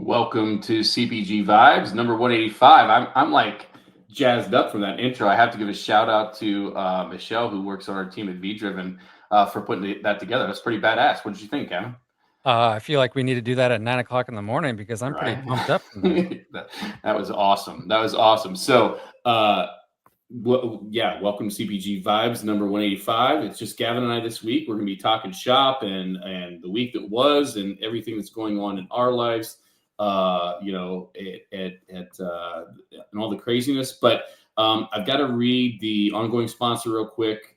Welcome to CPG Vibes, number 185. I'm like jazzed up from that intro. I have to give a shout out to Michelle, who works on our team at V Driven, for putting that together. That's pretty badass. What did you think, Gavin? I feel like we need to do that at 9 o'clock in the morning because I'm pretty Right. pumped up from that. that was awesome. That was awesome. So, yeah, welcome to CPG Vibes, number 185. It's just Gavin and I this week. We're going to be talking shop and the week that was and everything that's going on in our lives. And all the craziness. But I've got to read the ongoing sponsor real quick.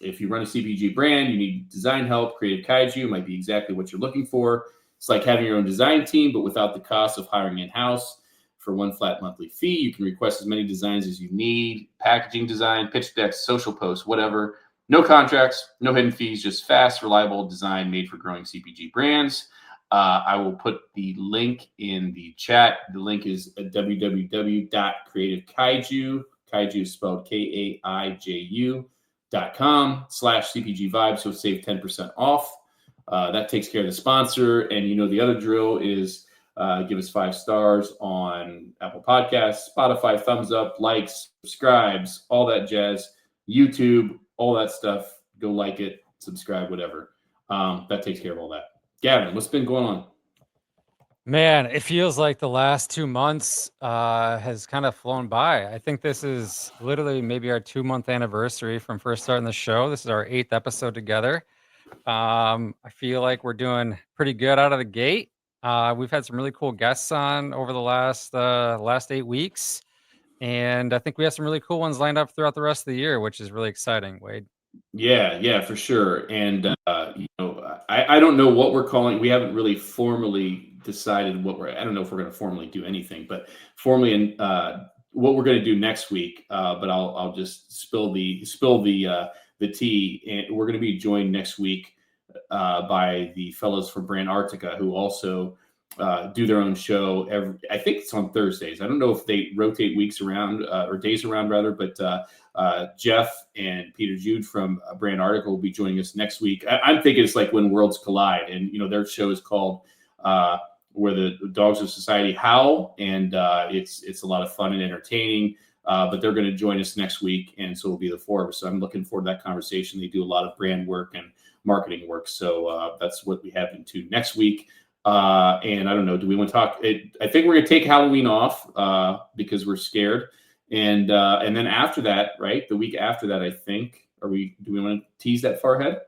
If you run a CPG brand, you need design help. Creative Kaiju might be exactly what you're looking for. It's like having your own design team, but without the cost of hiring in-house. For one flat monthly fee, you can request as many designs as you need. Packaging design, pitch decks, social posts, whatever. No contracts, no hidden fees, just fast, reliable design made for growing CPG brands. I will put the link in the chat. The link is www.creativekaiju. Kaiju is spelled KAIJU.com/CPG Vibes. So save 10% off. That takes care of the sponsor. And the other drill is give us 5 stars on Apple Podcasts, Spotify, thumbs up, likes, subscribes, all that jazz, YouTube, all that stuff. Go like it, subscribe, whatever. That takes care of all that. Gavin, what's been going on? Man, it feels like the last 2 months has kind of flown by. I think this is literally maybe our 2-month anniversary from first starting the show. This is our 8th episode together. I feel like we're doing pretty good out of the gate. We've had some really cool guests on over the last 8 weeks, and I think we have some really cool ones lined up throughout the rest of the year, which is really exciting, Wade. Yeah, for sure. And I don't know what we're calling. We haven't really formally decided what I don't know if we're going to formally do anything, but formally what we're going to do next week. But I'll just spill the tea. And we're going to be joined next week by the fellows from Brand Arctica, who also do their own show. I think it's on Thursdays. I don't know if they rotate weeks around or days around rather, but Jeff and Peter Jude from Brand Arctica will be joining us next week. I'm thinking it's like When Worlds Collide, and their show is called Where the Dogs of Society Howl, and it's a lot of fun and entertaining. But they're going to join us next week, and so we'll be the 4 of us. So I'm looking forward to that conversation. They do a lot of brand work and marketing work, so that's what we have into next week. And I don't know, do we want to talk? I think we're going to take Halloween off because we're scared. And then after that, right, the week after that, I think, do we want to tease that far ahead?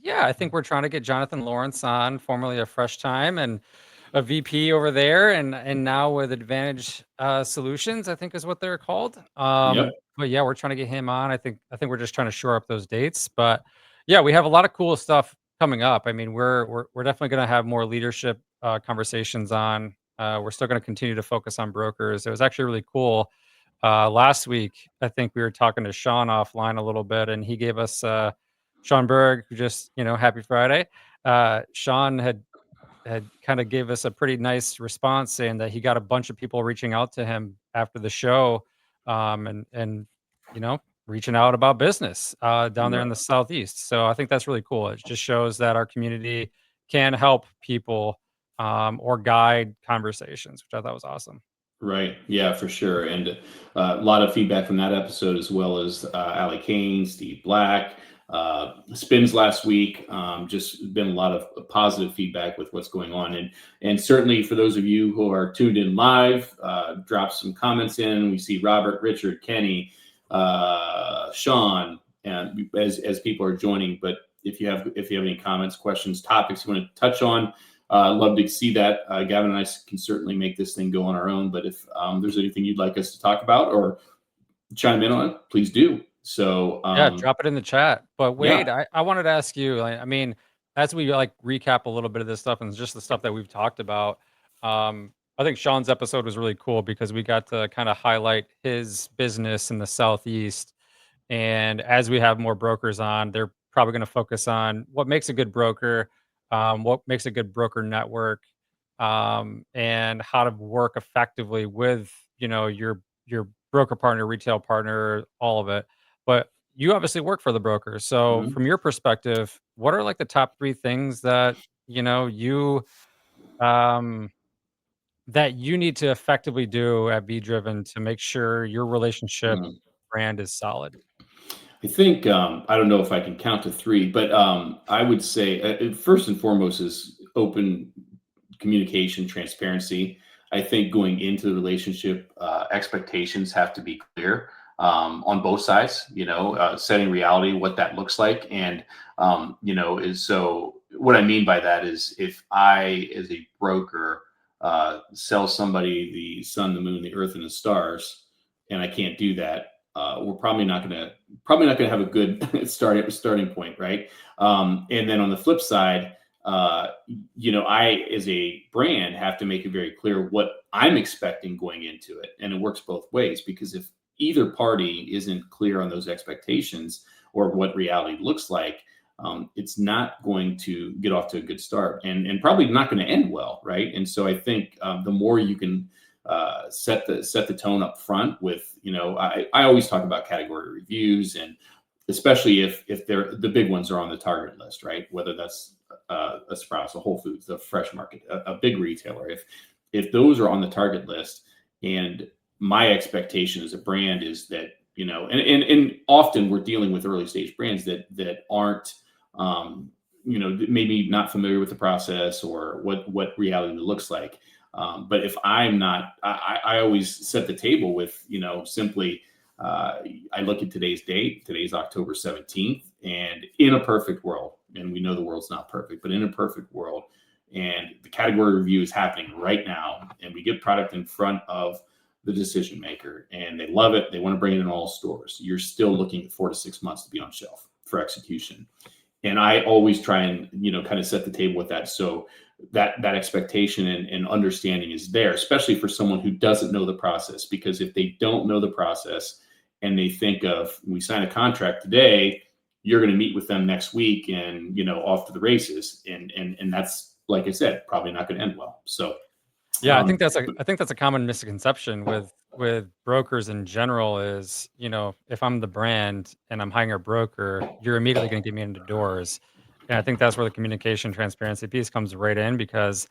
Yeah, I think we're trying to get Jonathan Lawrence on, formerly of Fresh Time and a VP over there, and now with Advantage Solutions, I think is what they're called. Yep. But yeah, we're trying to get him on. I think we're just trying to shore up those dates. But yeah, we have a lot of cool stuff coming up. I mean, we're definitely going to have more leadership conversations on. We're still going to continue to focus on brokers. It was actually really cool. Last week, I think we were talking to Sean offline a little bit, and he gave us Sean Berg, who just Happy Friday. Sean had kind of gave us a pretty nice response saying that he got a bunch of people reaching out to him after the show, and reaching out about business down there in the southeast. So I think that's really cool. It just shows that our community can help people or guide conversations, which I thought was awesome. Right. Yeah, for sure. And a lot of feedback from that episode, as well as Allie Kane, Steve Black, spins last week. Just been a lot of positive feedback with what's going on. And certainly for those of you who are tuned in live, drop some comments in. We see Robert, Richard, Kenny, Sean, and as people are joining. But if you have any comments, questions, topics you want to touch on, love to see that. Gavin and I can certainly make this thing go on our own, but if there's anything you'd like us to talk about or chime in on, please do. So Yeah, drop it in the chat. But Wade, yeah, I wanted to ask you, I mean, as we recap a little bit of this stuff and just the stuff that we've talked about, I think Sean's episode was really cool because we got to kind of highlight his business in the Southeast. And as we have more brokers on, they're probably going to focus on what makes a good broker, what makes a good broker network, and how to work effectively with your broker partner, retail partner, all of it. But you obviously work for the broker, so mhm. from your perspective, what are like the top 3 things that you um, that you need to effectively do at Be Driven to make sure your relationship Mm. brand is solid? I think I don't know if I can count to three, but I would say first and foremost is open communication, transparency. I think going into the relationship, expectations have to be clear on both sides. Setting reality, what that looks like, and is so. What I mean by that is, if I, as a broker, sell somebody the sun, the moon, the earth, and the stars, and I can't do that, we're probably not gonna have a good starting point, right? And then on the flip side, I, as a brand, have to make it very clear what I'm expecting going into it. And it works both ways, because if either party isn't clear on those expectations or what reality looks like, it's not going to get off to a good start, and probably not going to end well, right? And so I think the more you can set the tone up front with, I always talk about category reviews, and especially if they're the big ones are on the target list, right? Whether that's a Sprouts, a Whole Foods, a Fresh Market, a big retailer. If those are on the target list, and my expectation as a brand is that, and often we're dealing with early stage brands that aren't, maybe not familiar with the process or what reality looks like. But if I'm not, I always set the table with, simply, I look at today's date. Today's October 17th, and in a perfect world, and we know the world's not perfect, but in a perfect world, and the category review is happening right now, and we get product in front of the decision maker, and they love it. They want to bring it in all stores. You're still looking at 4 to 6 months to be on shelf for execution. And I always try and, kind of set the table with that. So that expectation and understanding is there, especially for someone who doesn't know the process. Because if they don't know the process, and they think of, we sign a contract today, you're going to meet with them next week, and, off to the races, and that's, like I said, probably not going to end well. So Yeah, um I think that's a common misconception with brokers in general is, if I'm the brand and I'm hiring a broker, you're immediately going to get me into doors. And I think that's where the communication transparency piece comes right in, because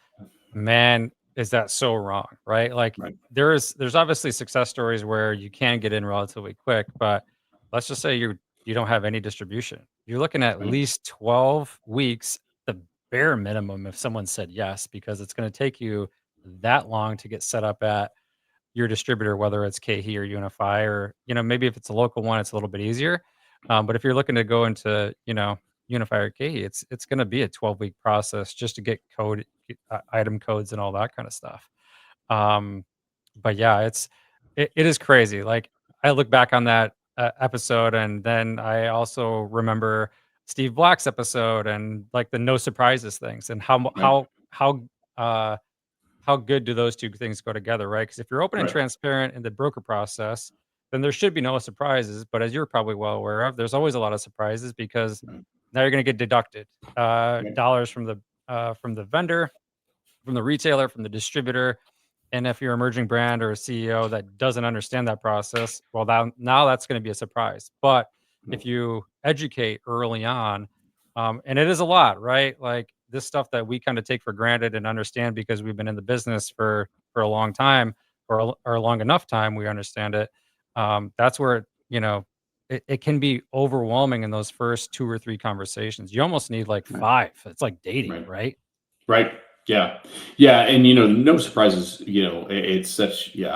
man, is that so wrong, right? Like right. there's obviously success stories where you can get in relatively quick, but let's just say you don't have any distribution. You're looking at Right. least 12 weeks, the bare minimum, if someone said yes, because it's going to take you that long to get set up at your distributor, whether it's KeHE or Unify, or maybe if it's a local one, it's a little bit easier. But if you're looking to go into Unify or KeHE, it's going to be a 12-week process just to get item codes and all that kind of stuff. Um, but yeah, it is crazy. Like I look back on that episode, and then I also remember Steve Black's episode and like the no surprises things, and Right. uh, how good do those 2 things go together, right? Because if you're open and Right. transparent in the broker process, then there should be no surprises. But as you're probably well aware of, there's always a lot of surprises, because Right. now you're going to get deducted Right. dollars from the vendor, from the retailer, from the distributor. And if you're an emerging brand or a CEO that doesn't understand that process, well, now that's going to be a surprise. But if Right. you educate early on, and it is a lot, right? Like this stuff that we kind of take for granted and understand because we've been in the business for a long time, or a long enough time, we understand it. That's where it can be overwhelming in those first 2 or 3 conversations. You almost need like Right. 5. It's like dating, Right. right? Right. Yeah. Yeah. And, no surprises, it's such, yeah,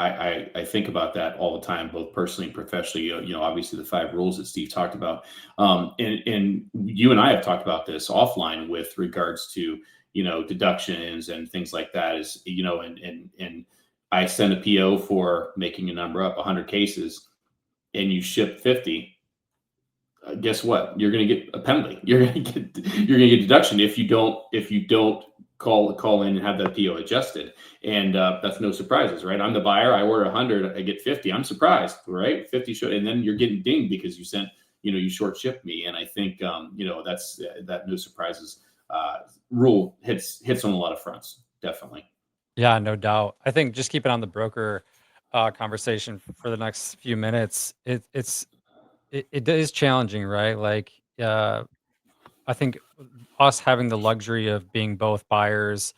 I think about that all the time, both personally and professionally. Obviously the 5 rules that Steve talked about. And you and I have talked about this offline with regards to, deductions and things like that, is, and I send a PO for, making a number up, 100 cases, and you ship 50. Guess what? You're going to get a penalty. You're going to get deduction if you don't call in and have that PO adjusted. And that's no surprises, right? I'm the buyer. I order 100, I get 50. I'm surprised, right? 50 should, and then you're getting dinged because you short shipped me. And I think that's that no surprises rule hits on a lot of fronts, definitely. Yeah, no doubt. I think just keep it on the broker conversation for the next few minutes. It is challenging, right? Like, I think us having the luxury of being both buyers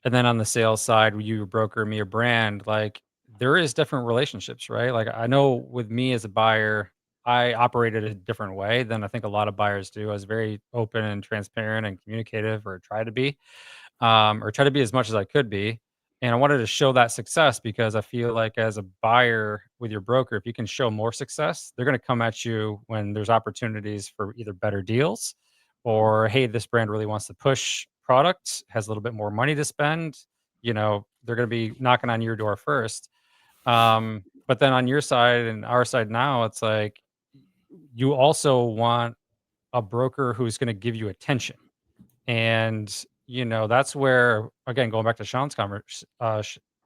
And then on the sales side, you a broker, me a brand, like there is different relationships, right? Like I know with me as a buyer, I operated a different way than I think a lot of buyers do. I was very open and transparent and communicative, or try to be, or try to be as much as I could be. And I wanted to show that success because I feel like as a buyer with your broker, if you can show more success, they're going to come at you when there's opportunities for either better deals or, hey, this brand really wants to push product, has a little bit more money to spend. They're going to be knocking on your door first. But then on your side and our side now, it's like you also want a broker who's going to give you attention. And, that's where, again, going back to Sean's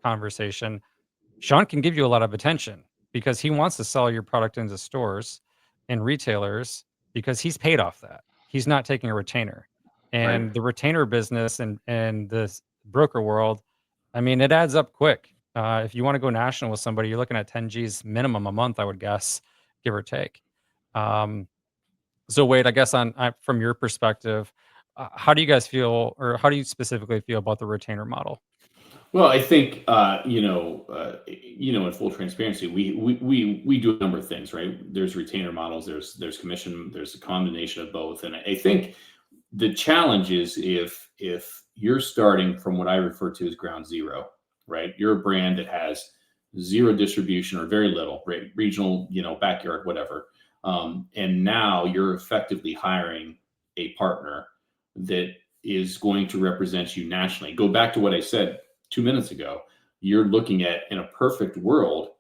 conversation, Sean can give you a lot of attention because he wants to sell your product into stores and retailers because he's paid off that. He's not taking a retainer. Right. And the retainer business and this broker world, I mean, it adds up quick. If you want to go national with somebody, you're looking at 10 G's minimum a month, I would guess, give or take. Um, so Wade, I guess from your perspective, how do you guys feel, or how do you specifically feel about the retainer model? Well, I think in full transparency, we do a number of things, right? There's retainer models, there's commission, there's a combination of both, and I think the challenge is if you're starting from what I refer to as ground zero, right? You're a brand that has zero distribution or very little, right? Regional, backyard, whatever, and now you're effectively hiring a partner that is going to represent you nationally. Go back to what I said 2 minutes ago. You're looking at, in a perfect world,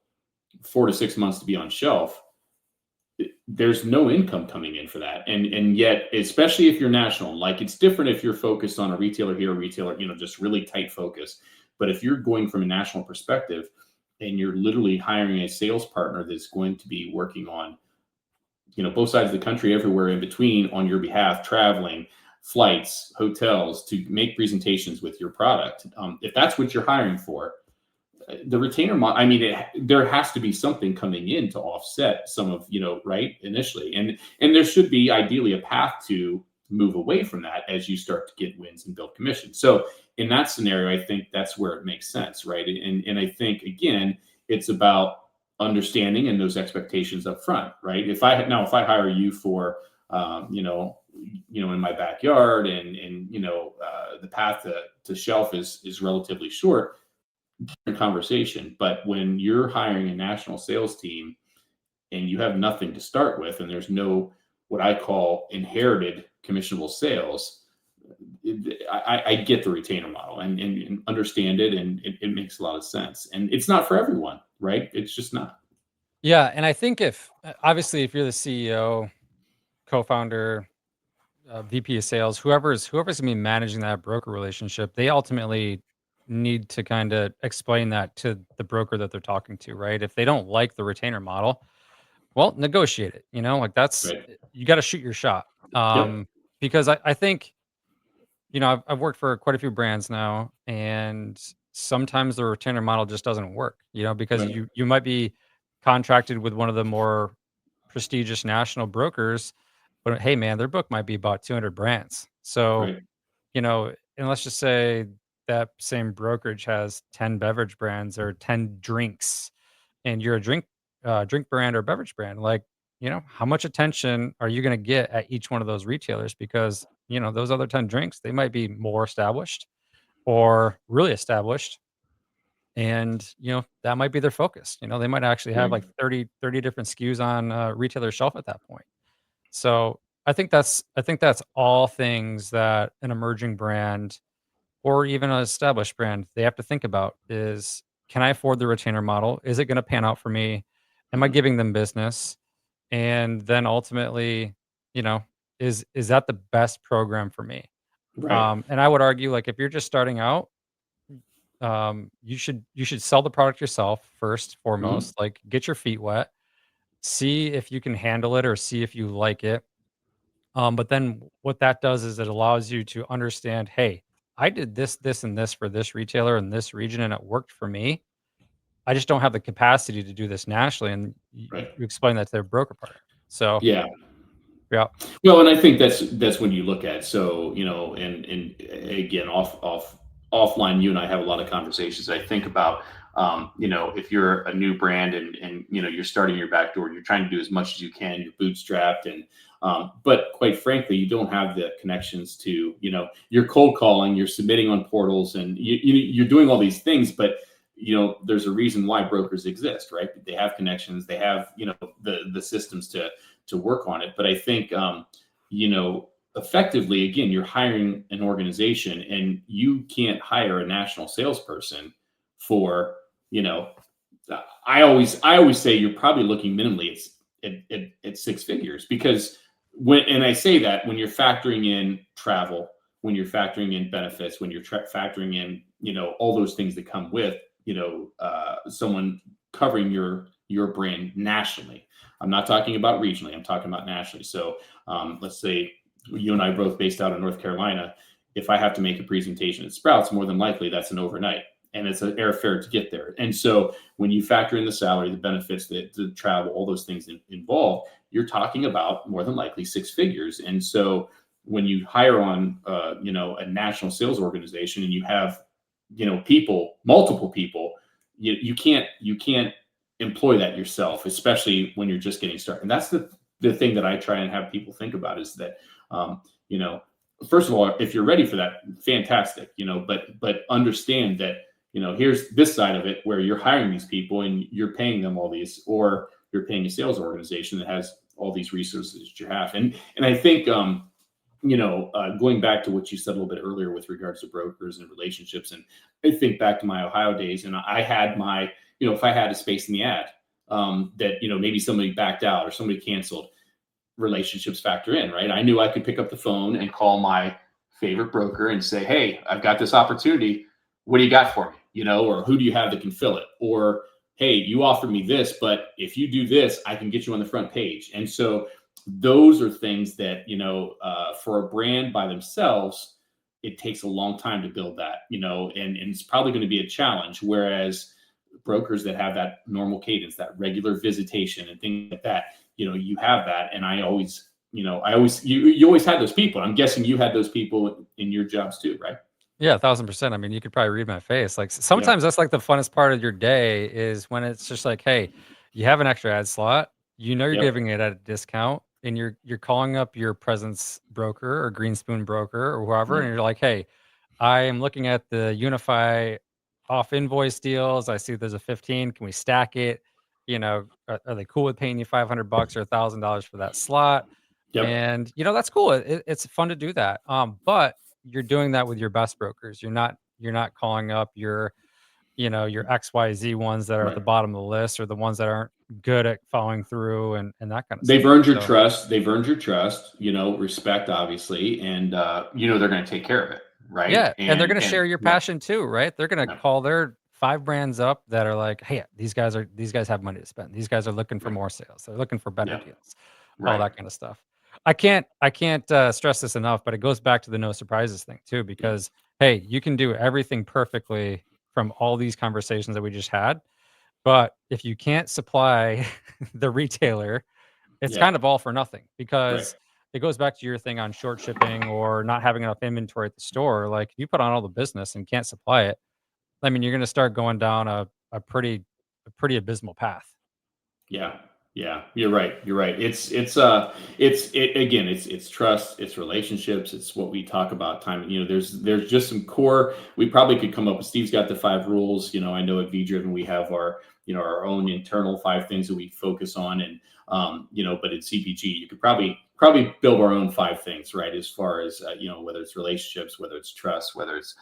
4 to 6 months to be on shelf. There's no income coming in for that, and yet, especially if you're national, like it's different if you're focused on a retailer here, a retailer, just really tight focus. But if you're going from a national perspective and you're literally hiring a sales partner that's going to be working on both sides of the country, everywhere in between, on your behalf, traveling, flights, hotels, to make presentations with your product, if that's what you're hiring for, the retainer model, I mean, there has to be something coming in to offset some of, right, initially, and there should be ideally a path to move away from that as you start to get wins and build commission. So in that scenario, I think that's where it makes sense, right? And I think, again, it's about understanding and those expectations up front, right? If I hire you for in my backyard, and the path to shelf is relatively short, conversation. But when you're hiring a national sales team and you have nothing to start with, and there's no what I call inherited commissionable sales, I get the retainer model, and understand it, and it makes a lot of sense. And it's not for everyone, right? It's just not. Yeah, and I think if obviously if you're the CEO, co-founder, VP of sales, whoever's gonna be managing that broker relationship, they ultimately need to kind of explain that to the broker that they're talking to, right? If they don't like the retainer model, well, negotiate it. Like that's Right. you got to shoot your shot. Yep. Because I think I've worked for quite a few brands now, and sometimes the retainer model just doesn't work. Because Right. you might be contracted with one of the more prestigious national brokers, but hey, man, their book might be about 200 brands. So, Right. and let's just say that same brokerage has 10 beverage brands or 10 drinks, and you're a drink brand or beverage brand. Like, how much attention are you going to get at each one of those retailers? Because, those other 10 drinks, they might be more established or really established. And, that might be their focus. They might actually have Right. like 30 different SKUs on a retailer shelf at that point. So I think that's all things that an emerging brand or even an established brand, they have to think about is, can I afford the retainer model? Is it going to pan out for me? Am I Mhm. giving them business? And then ultimately, you know, is that the best program for me? Right. And I would argue, like, if you're just starting out, you should sell the product yourself first, Mhm. foremost. Like, get your feet wet, see if you can handle it or see if you like it. But then what that does is it allows you to understand, hey, I did this, this, and this for this retailer in this region, and it worked for me. I just don't have the capacity to do this nationally, and you Right. explain that to their broker partner. So, Yeah. yeah, Well, and I think that's when you look at, so, and again, off offline, you and I have a lot of conversations. I think about, if you're a new brand and you're starting your back door, you're trying to do as much as you can, you're bootstrapped, and but quite frankly, you don't have the connections to, you're cold calling, you're submitting on portals, and you're doing all these things, but there's a reason why brokers exist, right? They have connections, they have the systems to work on it. But I think you know effectively, again, you're hiring an organization, and you can't hire a national salesperson for, you know I always say you're probably looking minimally at six figures, because and I say that when you're factoring in travel, when you're factoring in benefits, when you're factoring in all those things that come with someone covering your brand nationally. I'm not talking about regionally, I'm talking about nationally. So let's say you and I are both based out of North Carolina. If I have to make a presentation at Sprouts, more than likely that's an overnight, and it's an airfare to get there. And so when you factor in the salary, the benefits, the travel, all those things involved, you're talking about more than likely six figures. And so when you hire on, a national sales organization, and you have, multiple people, you can't employ that yourself, especially when you're just getting started. And that's the thing that I try and have people think about, is that, um, you know, first of all, if you're ready for that, fantastic, but understand that, here's this side of it where you're hiring these people and you're paying them all these, or you're paying a sales organization that has all these resources that you have. And I think, going back to what you said a little bit earlier with regards to brokers and relationships, and I think back to my Ohio days, and I had my, if I had a space in the ad, that, maybe somebody backed out or somebody canceled, relationships factor in, right? I knew I could pick up the phone and call my favorite broker and say, "Hey, I've got this opportunity. What do you got for me?" Or who do you have that can fill it? Or, "Hey, you offered me this, but if you do this, I can get you on the front page." And so those are things that, for a brand by themselves, it takes a long time to build that, and it's probably going to be a challenge. Whereas brokers that have that normal cadence, that regular visitation and things like that, you have that. And you always had those people. I'm guessing you had those people in your jobs too, right? Yeah, 1,000%. I mean, you could probably read my face. Like, Yep. sometimes that's like the funnest part of your day is when it's just like, hey, you have an extra ad slot, you're Yep. giving it at a discount, and you're calling up your presence broker or green spoon broker or whoever, and Yep. you're like, hey, I am looking at the Unify off invoice deals. I see there's a 15. Can we stack it? Are they cool with paying you $500 or $1,000 for that slot? Yep. And that's cool. It's fun to do that. But you're doing that with your best brokers. You're not calling up your XYZ ones that are at the Right. bottom of the list, or the ones that aren't good at following through and that kind of They've stuff. earned your So trust. They've earned your trust, respect, obviously. And, they're going to take care of it. Right. yeah, and they're And, gonna share your yeah, passion too, right? They're gonna yeah, call their 5 brands up that are like, hey, these guys have money to spend. These guys are looking for right. more sales. They're looking for better Yeah. deals, all Right. that kind of stuff. I can't stress this enough, but it goes back to the no surprises thing too, Yeah. because hey, you can do everything perfectly from all these conversations that we just had. But if you can't supply the retailer, it's Yeah. kind of all for nothing, Right. because it goes back to your thing on short shipping or not having enough inventory at the store. Like, if you put on all the business and can't supply it, I mean, you're going to start going down a pretty abysmal path. Yeah. Yeah. You're right. You're right. It's again, it's trust, it's relationships, it's what we talk about time. There's just some core, we probably could come up with. Steve's got the five rules. I know at V Driven we have our own internal five things that we focus on. And, but at CPG, you could probably build our own five things, right? As far as, whether it's relationships, whether it's trust, whether it's,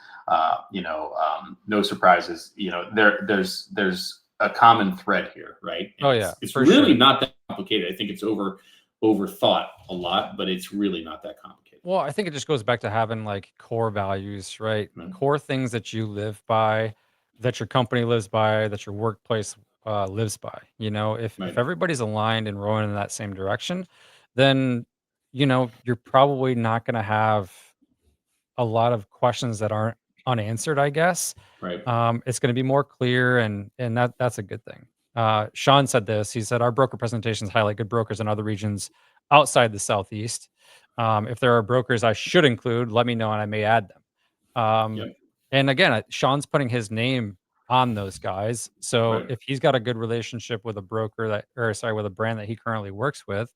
no surprises, there's a common thread here, right? And Oh it's yeah, it's for really sure. not that complicated. I think it's overthought a lot, but it's really not that complicated. Well, I think it just goes back to having like core values, right? Right. Core things that you live by, that your company lives by, that your workplace lives by. If Right. everybody's aligned and rowing in that same direction, then you're probably not going to have a lot of questions that aren't unanswered, I guess. Right. It's going to be more clear, and that's a good thing. Sean said this. He said our broker presentations highlight good brokers in other regions outside the Southeast. If there are brokers I should include, let me know and I may add them. Yep. And again, Sean's putting his name on those guys. So Right. if he's got a good relationship with a broker that, or sorry, with a brand that he currently works with,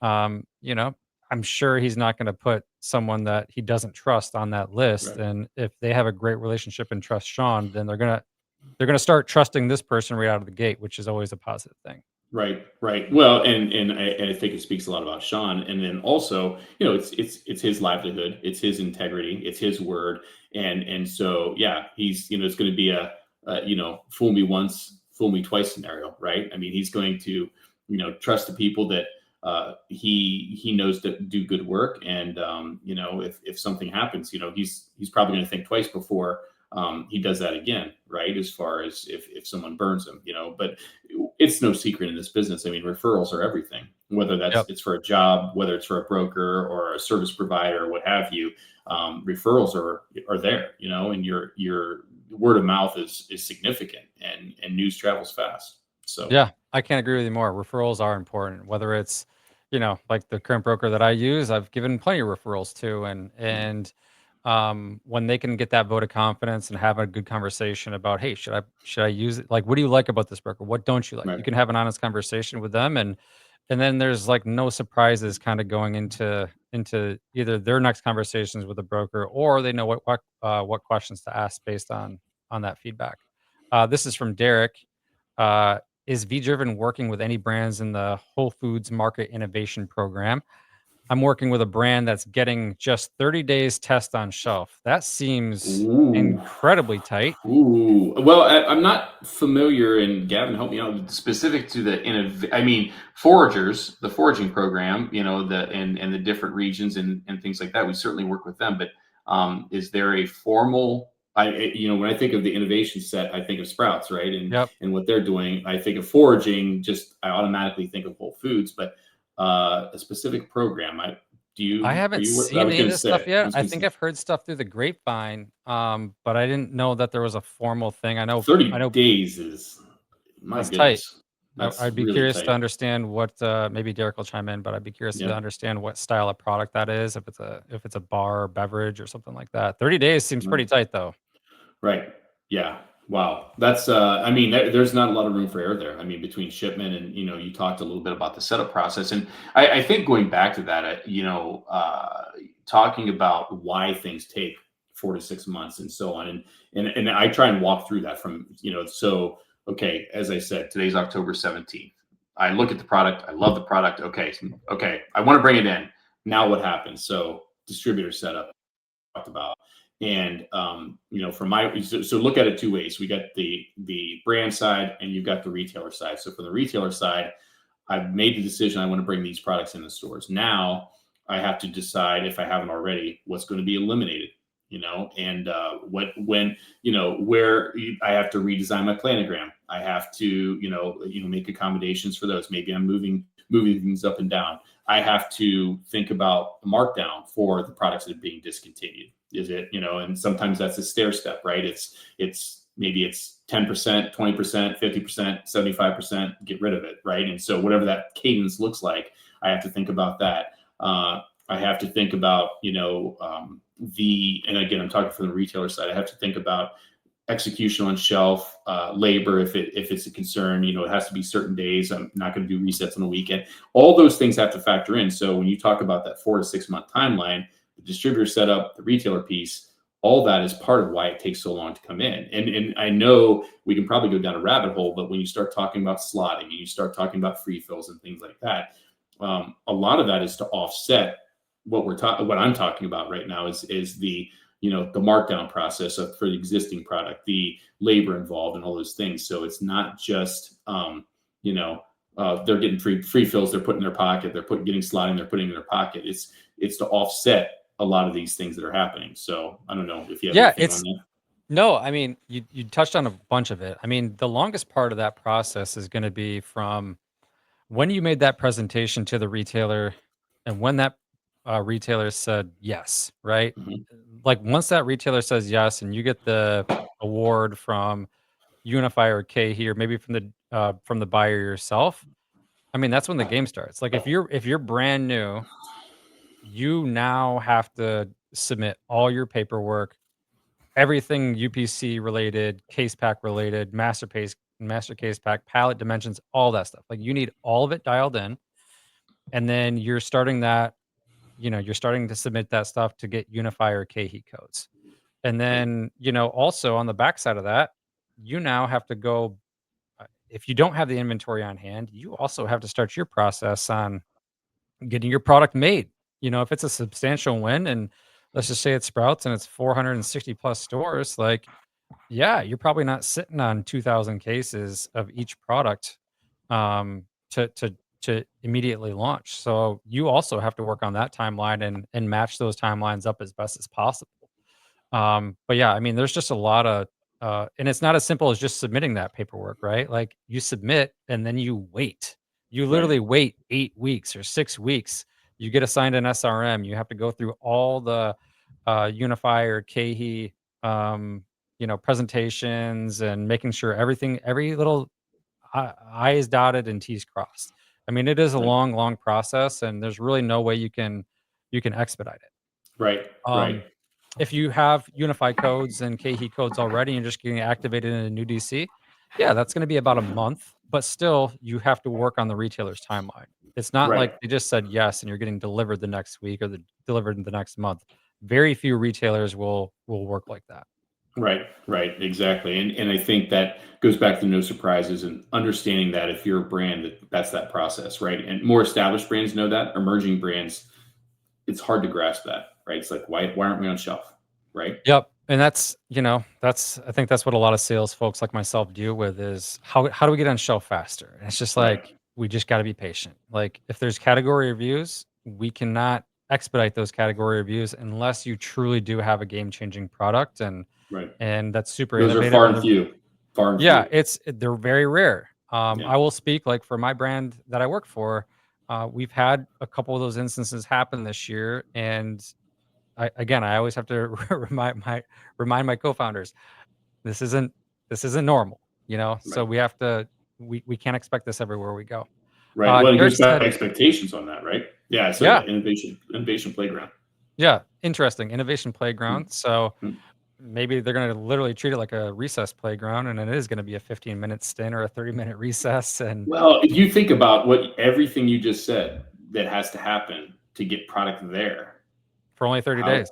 you know, I'm sure he's not going to put someone that he doesn't trust on that list. Right. And if they have a great relationship and trust Sean, then they're gonna start trusting this person right out of the gate, which is always a positive thing. Right, right. Well, and I think it speaks a lot about Sean, and then also, it's his livelihood, it's his integrity, it's his word, and so yeah, he's it's going to be a fool me once, fool me twice scenario, right? I mean, he's going to trust the people that he knows that do good work, and if something happens, he's probably going to think twice before he does that again, right? As far as if someone burns him, but it's no secret in this business. I mean, referrals are everything. Whether Yep. it's for a job, whether it's for a broker or a service provider or what have you, referrals are there. And your word of mouth is significant, and news travels fast. So Yeah, I can't agree with you more. Referrals are important, whether it's, like the current broker that I use, I've given plenty of referrals to, and when they can get that vote of confidence and have a good conversation about, hey, should I use it? Like, what do you like about this broker? What don't you like? right, You can have an honest conversation with them, and then there's like no surprises kind of going into either their next conversations with the broker, or they know what questions to ask based on that feedback. This is from Derek. Is V Driven working with any brands in the Whole Foods Market Innovation Program? I'm working with a brand that's getting just 30 days test on shelf. That seems ooh, incredibly tight. ooh. Well, I'm not familiar, and Gavin, help me out. Specific to I mean, foragers, the foraging program, and the different regions and things like that. We certainly work with them, but is there a formal? When I think of the innovation set, I think of Sprouts, right? Yep. And what they're doing. I think of foraging. Just I automatically think of Whole Foods, but a specific program. I Are haven't you? I seen was any of going to this stuff say. I yet. was I going to think say. I've heard stuff through the grapevine, but I didn't know that there was a formal thing. I 30 know days is my that's tight. goodness. That's I'd be really curious to tight. understand what maybe Derek will chime in, but I'd be curious to Yeah. understand what style of product that is, if it's a bar or beverage or something like that. 30 days seems Right. pretty tight though. Right. Yeah. Wow. That's I mean, there's not a lot of room for error there. I mean, between shipment and, you talked a little bit about the setup process. And I think going back to that, talking about why things take 4 to 6 months and so on. And I try and walk through that from, so, okay, as I said, today's October 17th. I look at the product. I love the product. Okay. Okay. I want to bring it in. Now what happens? So distributor setup talked about. And from my so look at it two ways. We got the brand side and you've got the retailer side. So from the retailer side, I've made the decision I want to bring these products in the stores. Now I have to decide if I haven't already what's going to be eliminated, and what when where I have to redesign my planogram. I have to make accommodations for those. Maybe I'm moving things up and down. I have to think about the markdown for the products that are being discontinued. Is it, and sometimes that's a stair step, right? It's maybe it's 10%, 20%, 50%, 75%, get rid of it, right? And so whatever that cadence looks like, I have to think about that. I have to think about, and again, I'm talking from the retailer side. I have to think about execution on shelf, labor if it's a concern. It has to be certain days. I'm not going to do resets on the weekend. All those things have to factor in. So when you talk about that 4 to 6 month timeline, the distributor setup, the retailer piece, all that is part of why it takes so long to come in. And I know we can probably go down a rabbit hole, but when you start talking about slotting and you start talking about free fills and things like that, a lot of that is to offset what I'm talking about right now is the markdown process for the existing product, the labor involved, and all those things. So it's not just they're getting free fills, they're putting in their pocket, getting slotting, they're putting in their pocket. It's to offset a lot of these things that are happening. So I don't know if you have Yeah, anything on it's that. no, I mean, you touched on a bunch of it. I mean, the longest part of that process is going to be from when you made that presentation to the retailer and when that retailer said yes, right? Mhm. Like once that retailer says yes and you get the award from Unify or K here, maybe from the buyer yourself, I mean, that's when the game starts. Like if you're brand new, you now have to submit all your paperwork, everything UPC related, case pack related, master case pack, pallet dimensions, all that stuff. Like you need all of it dialed in, and then you're starting that. You're starting to submit that stuff to get unifier KHE codes. And Right. then, also on the backside of that, you now have to go. If you don't have the inventory on hand, you also have to start your process on getting your product made. If it's a substantial win, and let's just say it's Sprouts and it's 460 plus stores, like, yeah, you're probably not sitting on 2,000 cases of each product to immediately launch. So you also have to work on that timeline and match those timelines up as best as possible. But yeah, I mean, there's just a lot of, and it's not as simple as just submitting that paperwork, right? Like you submit and then you wait. You Right. literally wait 8 weeks or 6 weeks. You get assigned an SRM. You have to go through all the unifier, KHE, presentations and making sure every little I is dotted and T's crossed. I mean, it is a Right. long, long process, and there's really no way you can expedite it. Right. Right. Um, if you have unified codes and KHE codes already and you're just getting activated in a new DC, yeah, that's going to be about a month, but still you have to work on the retailer's timeline. It's not Right. like they just said yes and you're getting delivered the next week or delivered in the next month. Very few retailers will work like that. Right, right, exactly, and I think that goes back to no surprises and understanding that if you're a brand, that's that process, right? And more established brands know that. Emerging brands, it's hard to grasp that, right? It's like why aren't we on shelf, right? Yep, and that's I think that's what a lot of sales folks like myself deal with is how do we get on shelf faster? And it's just Right, like we just got to be patient. Like if there's category reviews, we cannot expedite those category reviews unless you truly do have a game-changing product right. and that's super Those are innovative far and and few, far and yeah, few. they're very rare. Yeah, I will speak like for my brand that I work for, we've had a couple of those instances happen this year and I always have to remind my co-founders, this isn't this isn't normal, So right, we can't expect this everywhere we go. right. Well, it Derek goes back to said, expectations on that, right? Yeah. So yeah, yeah, innovation playground. yeah, interesting innovation Mm, playground. So mm. maybe they're going to literally treat it like a recess playground, and it is going to be a 15-minute stint or a 30-minute recess. And Well, if you think about what everything you just said that has to happen to get product there, for only 30 how days.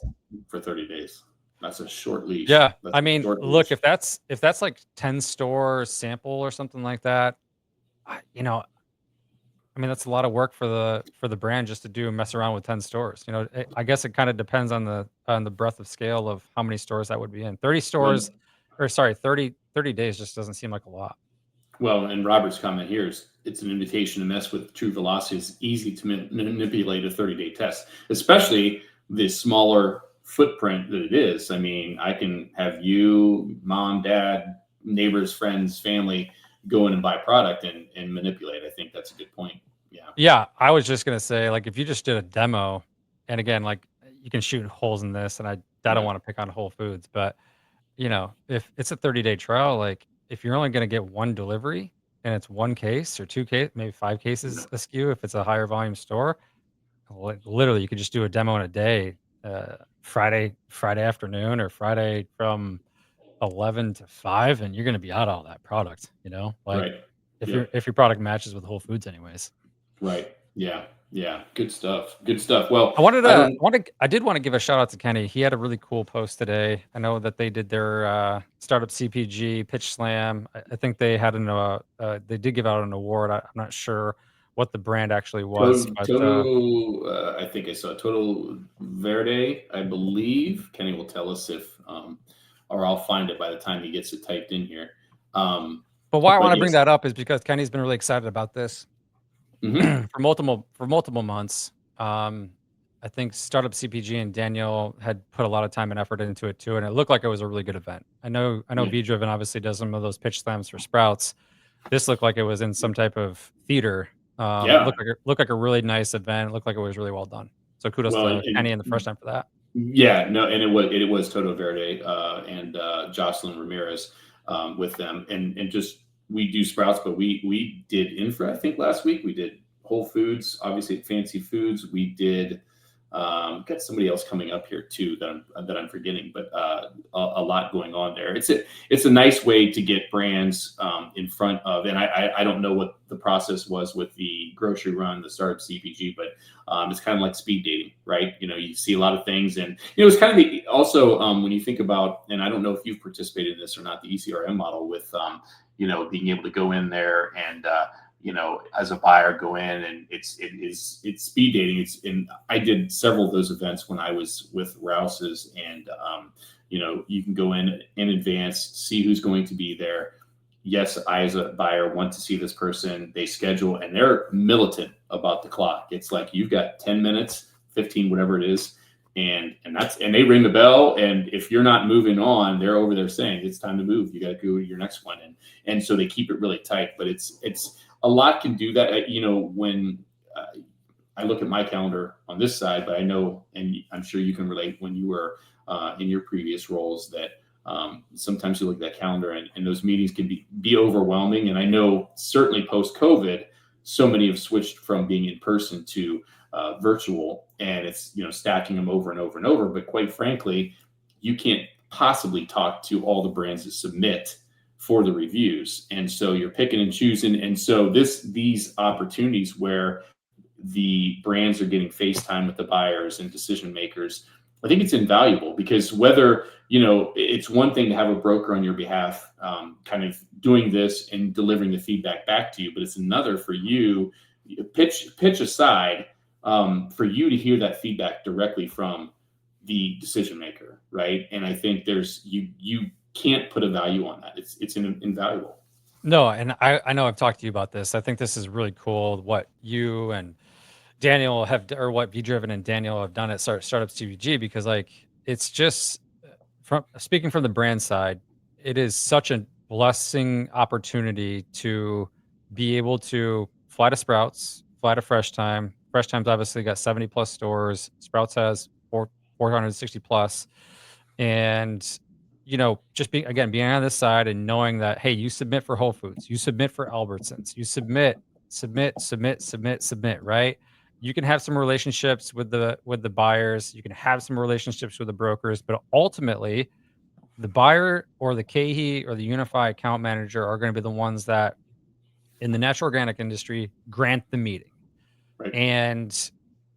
for 30 days. That's a short leash. Yeah, That's I a mean, short look, leash. if that's like 10 store sample or something like that, I mean, that's a lot of work for the brand just to do and mess around with 10 stores. I guess it kind of depends on the breadth of scale of how many stores that would be in. 30 Well, stores or sorry, 30 days just doesn't seem like a lot. well, and Robert's comment here is it's an invitation to mess with true velocity. It's easy to manipulate a 30-day test, especially the smaller footprint that it is. I mean, I can have you, mom, dad, neighbors, friends, family go in and buy product and manipulate. I think that's a good point. Yeah. Yeah, I was just gonna say, like, if you just did a demo, and again, like you can shoot holes in this, and I don't Yeah. want to pick on Whole Foods, but if it's a 30-day trial, like if you're only gonna get one delivery and it's one case or two case, maybe five Yeah. cases askew, if it's a higher volume store, literally, you could just do a demo in a day, Friday afternoon or Friday from 11 to 5, and you're gonna be out all that product, like, Right. if Yep. your product matches with Whole Foods anyways. Right. Yeah. Yeah. Good stuff. Good stuff. Well, I wanted I did wanna give a shout out to Kenny. He had a really cool post today. I know that they did their, startup CPG pitch slam. I think they did give out an award. I'm not sure what the brand actually was, but, I think I saw Total Verde, I believe. Kenny will tell us if, or I'll find it by the time he gets it typed in here. Um, but why I but wanna bring yes. that up is because Kenny's been really excited about this. Hmm. For multiple months. I think Startup CPG and Daniel had put a lot of time and effort into it too, and it looked like it was a really good event. I know Yeah. V Driven obviously does some of those pitch slams for Sprouts. This looked like it was in some type of theater. Yeah. Looked like a really nice event. It looked like it was really well done. So kudos Well, to Kenny and the first time for that. yeah, no, and it was Toto Verde and Jocelyn Ramirez with them, and just we do Sprouts, but we did Infra. I think last week we did Whole Foods, obviously Fancy Foods. We did Got somebody else coming up here too that I'm forgetting, but a lot going on there. It's a nice way to get brands in front of, and I don't know what the process was with the grocery run, the startup CPG, but it's kind of like speed dating, right? You see a lot of things, and it's kind of also when you think about, and I don't know if you've participated in this or not, the ECRM model with being able to go in there and as a buyer go in, and it's speed dating. I did several of those events when I was with Rouse's, and you can go in advance, see who's going to be there. Yes, I as a buyer want to see this person. They schedule, and they're militant about the clock. It's like you've got 10 minutes, 15, whatever it is, and they ring the bell, and if you're not moving on, they're over there saying it's time to move. You got to go to your next one, and so they keep it really tight. But it's a lot can do that. When I look at my calendar on this side, but I know, and I'm sure you can relate when you were in your previous roles, that sometimes you look at that calendar and those meetings can be overwhelming. And I know certainly post COVID, so many have switched from being in person to virtual, and it's stacking them over and over and over. But quite frankly, you can't possibly talk to all the brands that submit for the reviews, and so you're picking and choosing. And so these opportunities where the brands are getting face time with the buyers and decision makers, I think it's invaluable, because whether it's one thing to have a broker on your behalf kind of doing this and delivering the feedback back to you, but it's another for you, pitch aside, for you to hear that feedback directly from the decision maker, right? And I think you can't put a value on that. It's invaluable. No, and I know I've talked to you about this. I think this is really cool what you and Daniel or what V Driven and Daniel have done at Startup CPG, because like it's just from speaking from the brand side, it is such a blessing opportunity to be able to fly to Sprouts, fly to Fresh Time. Fresh Time's obviously got 70 plus stores. Sprouts has 460 plus. And just being on this side and knowing that, hey, you submit for Whole Foods, you submit for Albertsons, you submit, right? You can have some relationships with the buyers, you can have some relationships with the brokers, but ultimately the buyer or the KHE or the Unify account manager are going to be the ones that in the natural organic industry grant the meeting. Right. And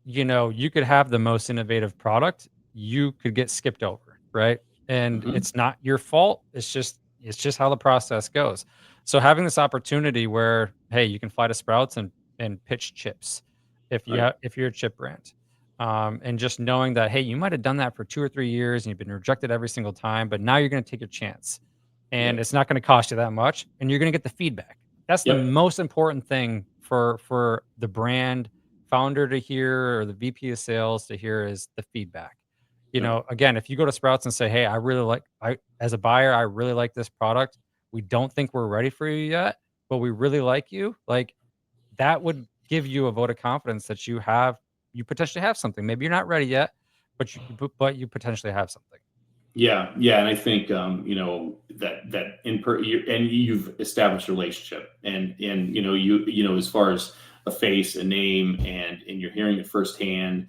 you could have the most innovative product, you could get skipped over, right? And it's not your fault. It's just how the process goes. So having this opportunity where, hey, you can fly to Sprouts and pitch chips if you're a chip brand. And just knowing that, hey, you might have done that for 2 or 3 years and you've been rejected every single time, but now you're going to take your chance, and it's not going to cost you that much, and you're going to get the feedback. That's the most important thing for the brand founder to hear, or the VP of sales to hear, is the feedback. Again, if you go to Sprouts and say, hey, as a buyer, I really like this product. We don't think we're ready for you yet, but we really like you. Like, that would give you a vote of confidence that you potentially have something. Maybe you're not ready yet, but you potentially have something. Yeah, and I think that you've established a relationship, and as far as a face, a name, and you're hearing it firsthand.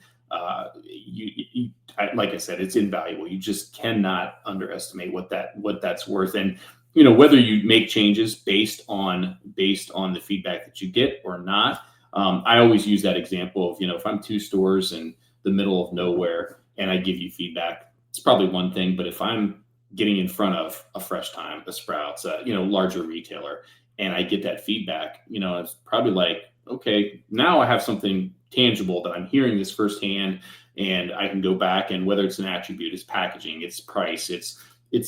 Like I said, it's invaluable. You just cannot underestimate what that's worth. And whether you make changes based on the feedback that you get or not. I always use that example of if I'm 2 stores in the middle of nowhere and I give you feedback, it's probably one thing. But if I'm getting in front of a Fresh Time, a Sprouts, larger retailer, and I get that feedback, it's probably like, okay, now I have something tangible that I'm hearing this firsthand, and I can go back, and whether it's an attribute, it's packaging, it's price, it's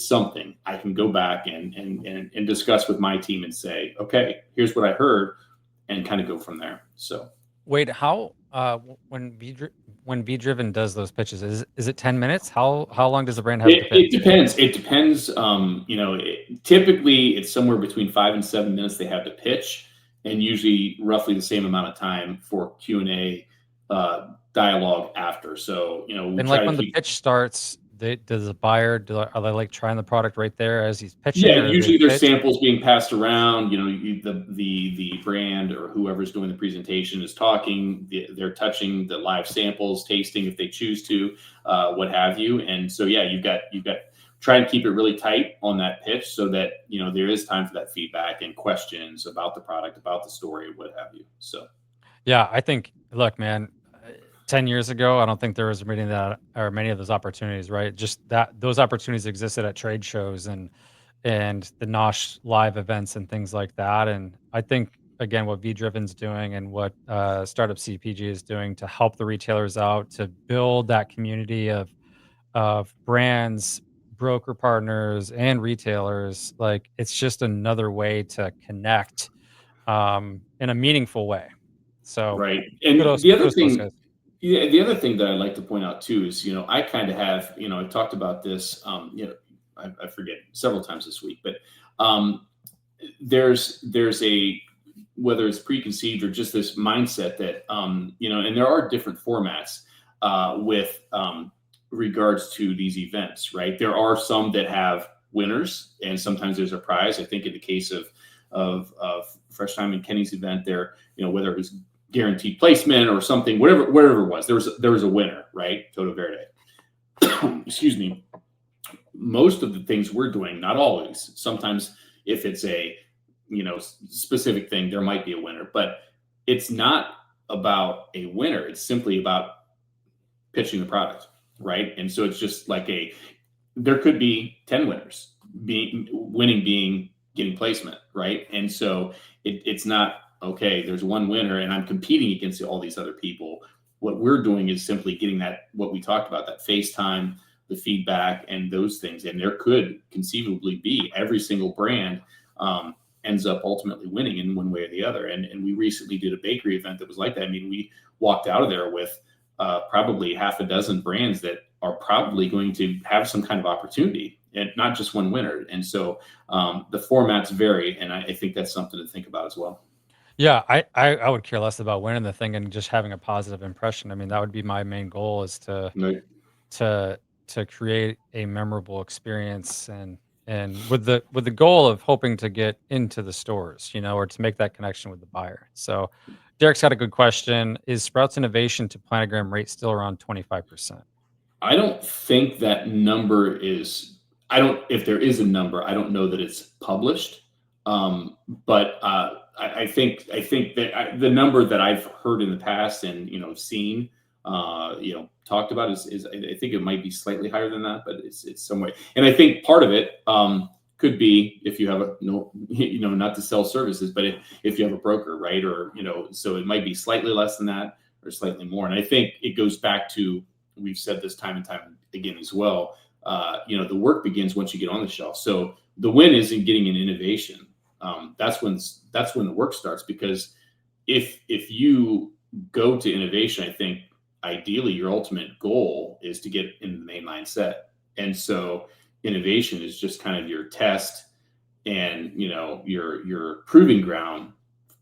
something, I can go back and discuss with my team and say, okay, here's what I heard, and kind of go from there. So Wait, how when V Driven does those pitches, is it 10 minutes? How long does the brand have to pitch? it depends. It depends. Typically it's somewhere between 5 and 7 minutes they have to pitch, and usually roughly the same amount of time for Q&A dialogue after. So And like when the pitch starts, does the buyer are they like trying the product right there as he's pitching, Yeah, or are they usually there's pitched? samples being passed around. The brand or whoever's doing the presentation is talking. They're touching the live samples, tasting if they choose to, what have you. And so yeah, you've got try and keep it really tight on that pitch so that there is time for that feedback and questions about the product, about the story, what have you. So Yeah, I think look, man, 10 years ago, I don't think there was many that or many of those opportunities, right? Just that those opportunities existed at trade shows and the Nosh live events and things like that. And I think again, what V Driven's doing and what Startup CPG is doing to help the retailers out to build that community of brands, broker partners, and retailers, like it's just another way to connect in a meaningful way. So right. And kudos, kudos to those guys. the other thing that I'd like to point out too is, I kind of have, I've talked about this, I forget several times this week, but there's a whether it's preconceived or just this mindset that and there are different formats with regards to these events, right? There are some that have winners, and sometimes there's a prize. I think in the case of Fresh Time and Kenny's event, there, whether it was guaranteed placement or something, whatever it was, there was a winner, right? Toto Verde. Excuse me. Most of the things we're doing, not always. Sometimes if it's a specific thing, there might be a winner, but it's not about a winner. It's simply about pitching the product, right? And so it's just like there could be 10 winners, being getting placement, right? And so it's not okay. There's one winner, and I'm competing against all these other people. What we're doing is simply getting that what we talked about, that FaceTime, the feedback, and those things. And there could conceivably be every single brand ends up ultimately winning in one way or the other. And we recently did a bakery event that was like that. I mean, we walked out of there with probably half a dozen brands that are probably going to have some kind of opportunity, and not just one winner. And so the formats vary, and I think that's something to think about as well. Yeah, I would care less about winning the thing and just having a positive impression. I mean, that would be my main goal is Right. to to create a memorable experience and with the goal of hoping to get into the stores, or to make that connection with the buyer. So Derek's got a good question. Is Sprouts innovation to planogram rate still around 25%? I don't think that number is. I don't. If there is a number, I don't know that it's published. But I think that the number that I've heard in the past and seen, talked about is I think it might be slightly higher than that, but it's somewhere. And I think part of it could be if you have a no, not to sell services, but if you have a broker, right, or so it might be slightly less than that or slightly more. And I think it goes back to we've said this time and time again as well. The work begins once you get on the shelf. So the win is in getting an innovation. That's when the work starts, because if you go to innovation, I think ideally your ultimate goal is to get in the mainline set. And so innovation is just kind of your test and your proving ground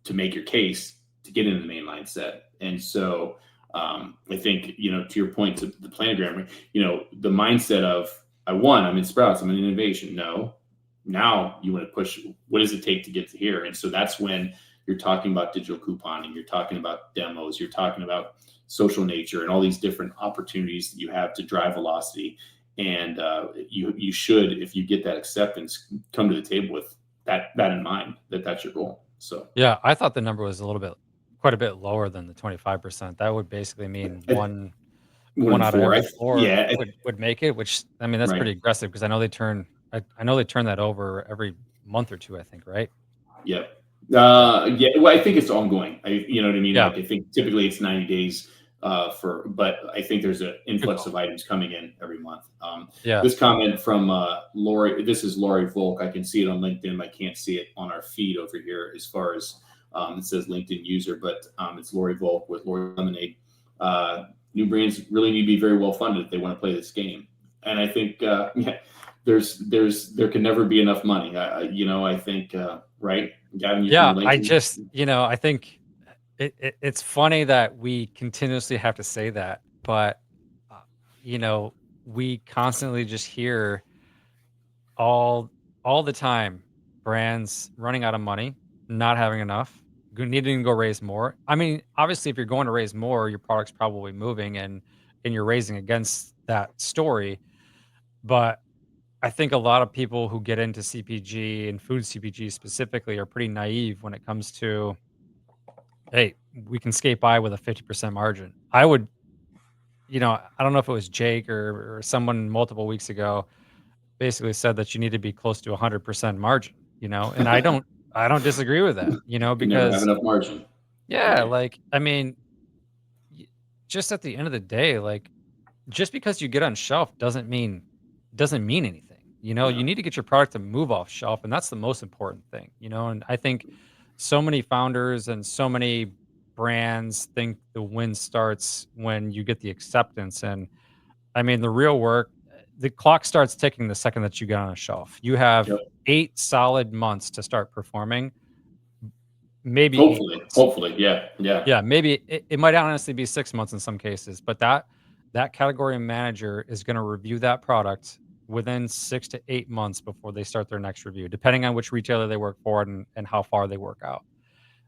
to make your case to get into the mainline set. And so I think to your point to the planogram, the mindset of I'm in Sprouts, I'm in innovation. No, now you want to push. What does it take to get to here? And so that's when you're talking about digital couponing, you're talking about demos, you're talking about social nature and all these different opportunities that you have to drive velocity. And you should, if you get that acceptance, come to the table with that in mind, that's your goal. So Yeah, I thought the number was quite a bit lower than the 25%. That would basically mean one one in out of four, every four yeah, would make it, which I mean that's right. pretty aggressive because I know they turn that over every month or two, I think, right? Yep. So Yeah. Well, I think it's ongoing. You know what I mean? yeah, Like, I think typically it's 90 days but I think there's an good influx call. of items coming in every month. Yeah. This comment from Lori, this is Lori Volk. I can see it on LinkedIn. I can't see it on our feed over here as far as it says LinkedIn user, but it's Lori Volk with Lori Lemonade. New brands really need to be very well funded if they want to play this game. And I think, yeah, there can never be enough money. I think, right, Gavin, you can Yeah, relate I to me. just, I think it's funny that we continuously have to say that, but uh, you know, we constantly just hear all all the time brands running out of money, not having enough, needing to go raise more. I mean, obviously, if you're going to raise more, your product's probably moving, and you're raising against that story. But I think a lot of people who get into CPG and food CPG specifically are pretty naive when it comes to, hey, we can skate by with a 50% margin. I would, I don't know if it was Jake or someone multiple weeks ago basically said that you need to be close to 100% margin, and I don't disagree with that, You never have because enough margin. yeah, Right. like, I mean, y- just at the end of the day, like, just because you get on shelf doesn't mean anything. You No. need to get your product to move off shelf, and that's the most important thing, and I think so many founders and so many brands think the win starts when you get the acceptance. And I mean, the real work, the clock starts ticking the second that you get on a shelf. You have Yep. 8 solid months to start performing, maybe 8 Hopefully. months. Hopefully. Yeah. Yeah. Yeah, maybe it might honestly be 6 months in some cases, but that category manager is gonna review that product within 6 to 8 months before they start their next review, depending on which retailer they work for and how far they work out.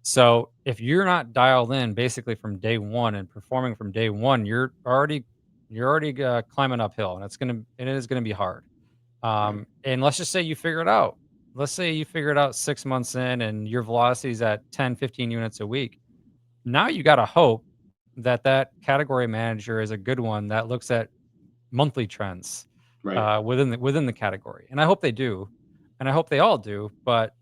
So, if you're not dialed in basically from day 1 and performing from day 1, you're already climbing uphill, and it is gonna be hard. Right. And let's just say you figure it out. Let's say you figure it out 6 months in and your velocity is at 10, 15 units a week. Now you gotta hope that that category manager is a good one that looks at monthly trends, Right. within the category, and I hope they do, and I hope they all do. But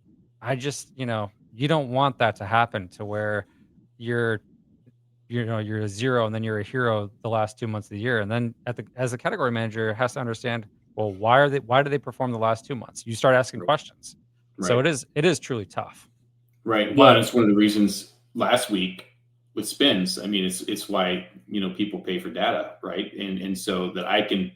I just, you don't want that to happen to where you're you're a 0 and then you're a hero the last 2 months of the year, and then as a category manager has to understand, well, why do they perform the last 2 months? You start asking Right. questions. So Right. it is truly tough. Right. Well, and But it's one of the reasons last week with spins. I mean, it's why people pay for data, right? And so that I can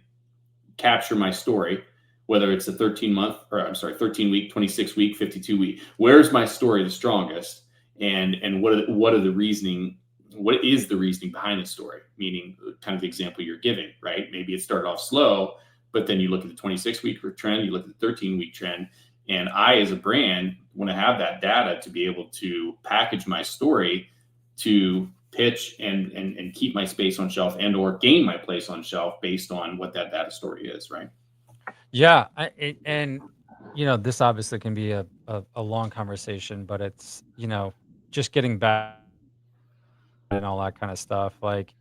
capture my story, whether it's a 13-month, or I'm sorry, 13-week, 26-week, 52-week. Where's my story the strongest? And what are the reasoning? What is the reasoning behind the story? Meaning, kind of the example you're giving, right? Maybe it started off slow, but then you look at the 26-week trend, you look at the 13-week trend, and I, as a brand, want to have that data to be able to package my story to pitch and keep my space on shelf and or gain my place on shelf based on what that data story is, right? yeah, and this obviously can be a long conversation, but it's, just getting back and all that kind of stuff. Like,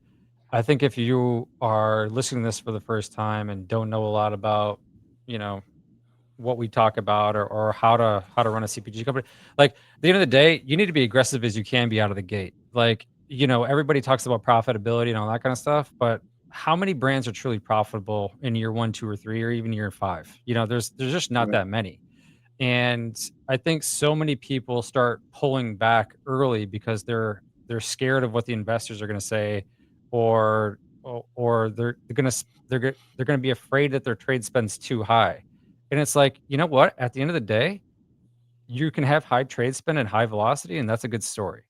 I think if you are listening to this for the first time and don't know a lot about, you know, what we talk about, or how to run a CPG company. Like, at the end of the day, you need to be aggressive as you can be out of the gate. Like, everybody talks about profitability and all that kind of stuff, but how many brands are truly profitable in year 1, 2, or 3, or even year 5? There's just not Right. that many. And I think so many people start pulling back early because they're scared of what the investors are going to say, or they're going to be afraid that their trade spend's too high. And it's like, you know what? At the end of the day, you can have high trade spend and high velocity, and that's a good story.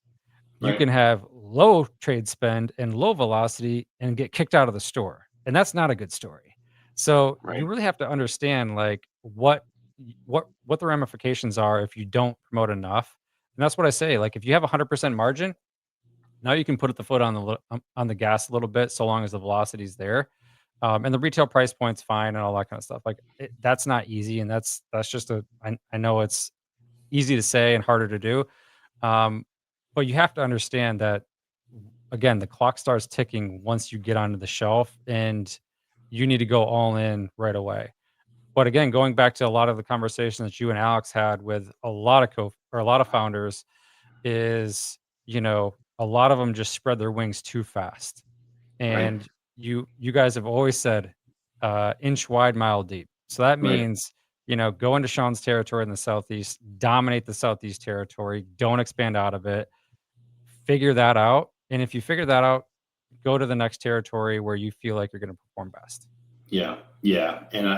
You Right. can have low trade spend and low velocity and get kicked out of the store, and that's not a good story. So you Right. really have to understand, like, what the ramifications are if you don't promote enough. And that's what I say. Like, if you have 100% margin, now you can put the foot on the gas a little bit, so long as the velocity's there, and the retail price point's fine and all that kind of stuff. Like, that's not easy, and that's just I know it's easy to say and harder to do. Um, but you have to understand that, again, the clock starts ticking once you get onto the shelf, and you need to go all in right away. But again, going back to a lot of the conversations that you and Alex had with a lot of founders, is, a lot of them just spread their wings too fast. Right. And you guys have always said, inch wide, mile deep. So that Right. means, go into Sean's territory in the Southeast, dominate the Southeast territory, don't expand out of it, figure that out. And if you figure that out, go to the next territory where you feel like you're going to perform best. Yeah. Yeah. And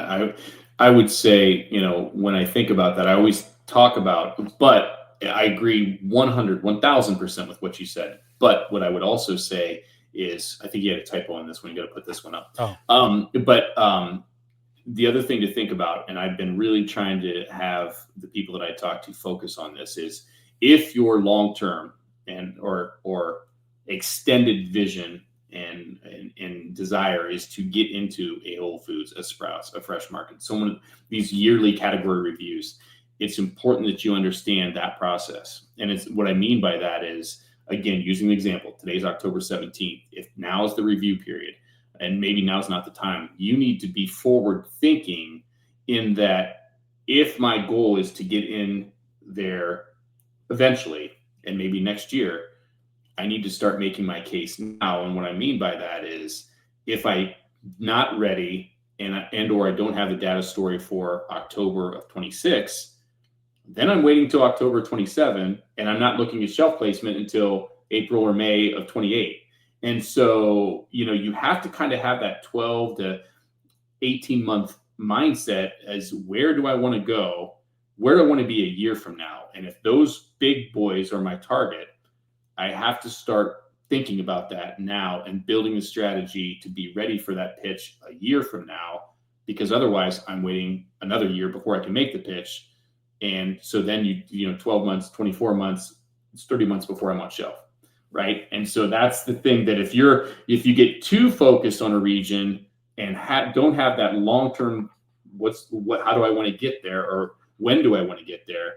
I would say, when I think about that, I always talk about, but I agree 100, 1000% with what you said. But what I would also say is, I think you had a typo on this one. You got to put this one up. Oh, But the other thing to think about, and I've been really trying to have the people that I talk to focus on this, is if your long-term and or extended vision and desire is to get into a Whole Foods, a Sprouts, a Fresh Market, these yearly category reviews, it's important that you understand that process. And it's what I mean by that is, again, using the example, today's October 17th. If now is the review period, and maybe now's not the time, you need to be forward thinking in that if my goal is to get in there eventually, and maybe next year, I need to start making my case now. And what I mean by that is if I'm not ready or I don't have the data story for October of 26, then I'm waiting till October 27, and I'm not looking at shelf placement until April or May of 28. And so, you have to kind of have that 12 to 18 month mindset as where do I want to go? Where do I want to be a year from now? And if those big boys are my target, I have to start thinking about that now and building the strategy to be ready for that pitch a year from now, because otherwise I'm waiting another year before I can make the pitch. And so then 12 months, 24 months, it's 30 months before I'm on shelf. Right. And so that's the thing, that if you get too focused on a region and don't have that long-term, how do I want to get there? Or when do I want to get there?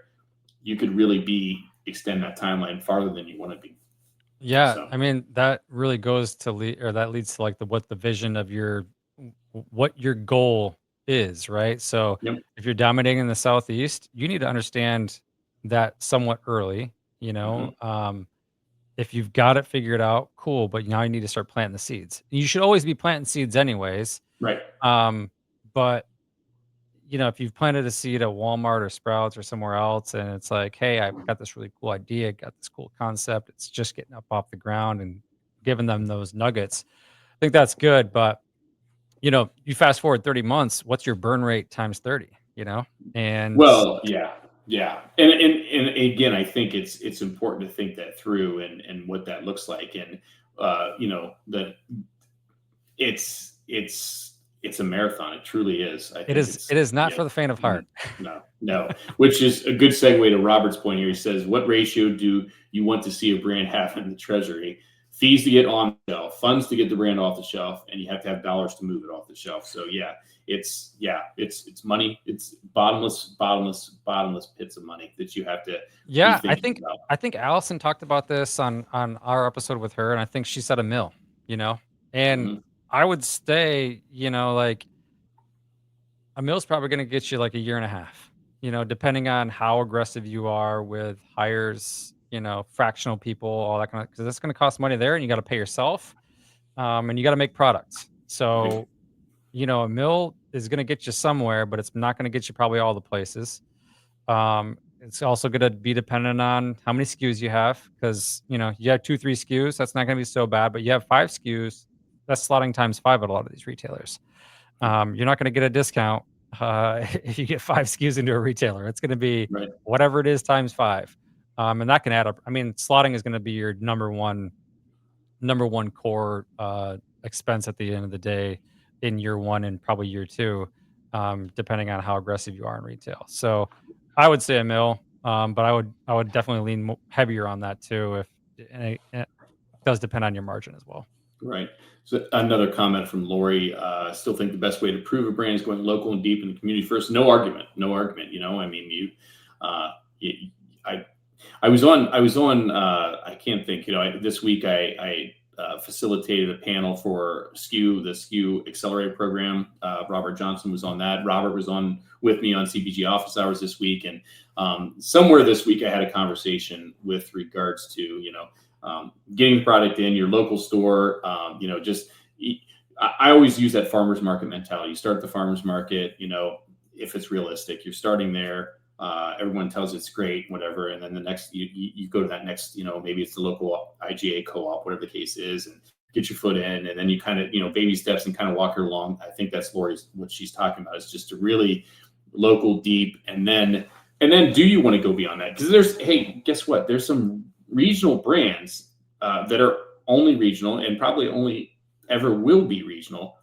You could really extend that timeline farther than you want to be. yeah. So, I mean, that really goes to that leads to like what the vision of what your goal is, right? So yep. if you're dominating in the Southeast, you need to understand that somewhat early, Mm-hmm. if you've got it figured out, cool, but now you need to start planting the seeds. You should always be planting seeds anyways. Right. But if you've planted a seed at Walmart or Sprouts or somewhere else, and it's like, hey, I've got this really cool idea, got this cool concept, it's just getting up off the ground and giving them those nuggets. I think that's good. But, you fast forward 30 months, what's your burn rate times 30, And Well, yeah. Yeah. And again, I think it's important to think that through and what that looks like. And, that it's a marathon. It truly is. I it think is it is not yeah. for the faint of Mhm. heart. No, which is a good segue to Robert's point here. He says, what ratio do you want to see a brand have in the treasury? Fees to get on the shelf, funds to get the brand off the shelf, and you have to have dollars to move it off the shelf. So it's money. It's bottomless pits of money that you have to be Yeah, I thinking think about. I think Allison talked about this on our episode with her, and I think she said a mill, and Mhm. I would say, like a mill's probably going to get you like a year and a half, depending on how aggressive you are with hires, fractional people, all that kind of, because that's going to cost money there, and you got to pay yourself, and you got to make products. Right. So, a mill is going to get you somewhere, but it's not going to get you probably all the places. It's also going to be dependent on how many SKUs you have, because you have 2, 3 SKUs. That's not going to be so bad, but you have 5 SKUs. That's slotting times 5 at a lot of these retailers. You're not going to get a discount if you get 5 SKUs into a retailer. It's going to be Right. whatever it is times 5, and that can add up. I mean, slotting is going to be your number one core expense at the end of the day in year 1 and probably year 2, depending on how aggressive you are in retail. So I would say a mill, but I would definitely lean heavier on that too. It does depend on your margin as well. Right. So another comment from Lori. Still think the best way to prove a brand is going local and deep in the community first. No argument. No argument. I mean, uh, you I was on. I can't think. This week I facilitated a panel for the SKU Accelerator program. Robert Johnson was on that. Robert was on with me on CPG Office Hours this week, and somewhere this week I had a conversation with regards to getting the product in your local store. I always use that farmers market mentality. You start at the farmers market. If it's realistic, you're starting there. Everyone tells it's great, whatever, and then the next you go to that next, maybe it's the local IGA co-op, whatever the case is, and get your foot in, and then you kind of baby steps and kind of walk her along. I think that's Lori's what she's talking about, is just to really local deep, and then do you want to go beyond that? Because guess what? There's some regional brands that are only regional and probably only ever will be regional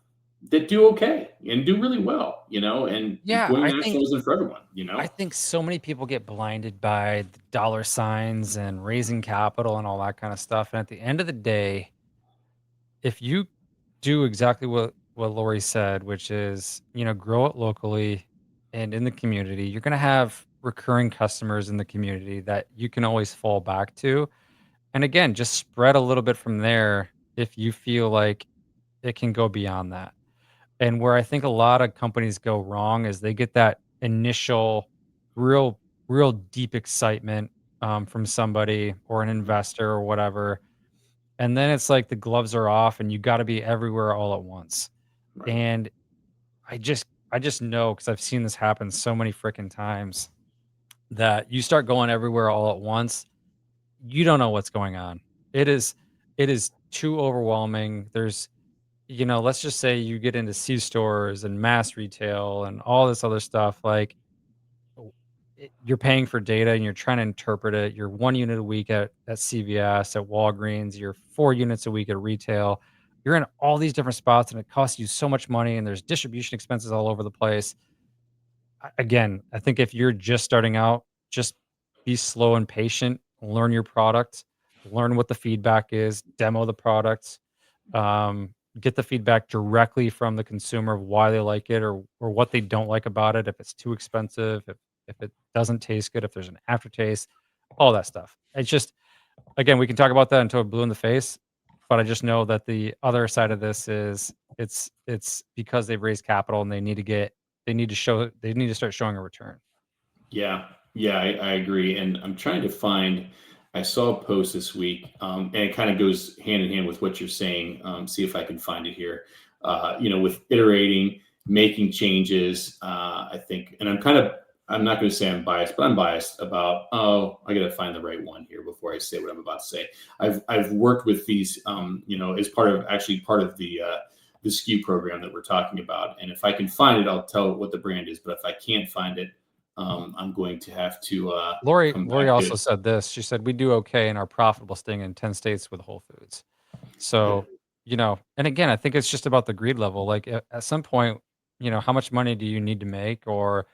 that do okay and do really well, and Yeah, going I national think isn't for everyone, I think so many people get blinded by the dollar signs and raising capital and all that kind of stuff. And at the end of the day, if you do exactly what Lori said, which is, grow it locally and in the community, you're going to have recurring customers in the community that you can always fall back to. And again, just spread a little bit from there if you feel like it can go beyond that. And where I think a lot of companies go wrong is they get that initial real real deep excitement from somebody or an Mhm. investor or whatever, and then it's like the gloves are off and you got to be everywhere all at once. Right. And I just know because I've seen this happen so many freaking times that you start going everywhere all at once, you don't know what's going on. It is too overwhelming. Let's just say you get into C stores and mass retail and all this other stuff. Like, you're paying for data and you're trying to interpret it. You're 1 unit a week at CVS, at Walgreens. You're 4 units a week at retail. You're in all these different spots, and it costs you so much money. And there's distribution expenses all over the place. Again, I think if you're just starting out, just be slow and patient. Learn your product. Learn what the feedback is. Demo the product, get the feedback directly from the consumer of why they like it or what they don't like about it, if it's too expensive, if it doesn't taste good, if there's an aftertaste, all that stuff. It's just, again, we can talk about that until we're blue in the face, but I just know that the other side of this is it's because they've raised capital and they need to start showing a return. Yeah, yeah, I agree. And I'm trying to find, I saw a post this week, and it kind of goes hand in hand with what you're saying. See if I can find it here. With iterating, making changes, I think, and I'm not going to say I'm biased, but I'm biased about, oh, I got to find the right one here before I say what I'm about to say. I've worked with these, as part of the SKU program that we're talking about. And if I can find it, I'll tell what the brand is. But if I can't find it, I'm going to have to Lori come Lori back to also it. said this. She said we do okay and are profitable staying in 10 states with Whole Foods. So, Good. and again, I think it's just about the greed level. Like at some point, how much money do you need to make? Or,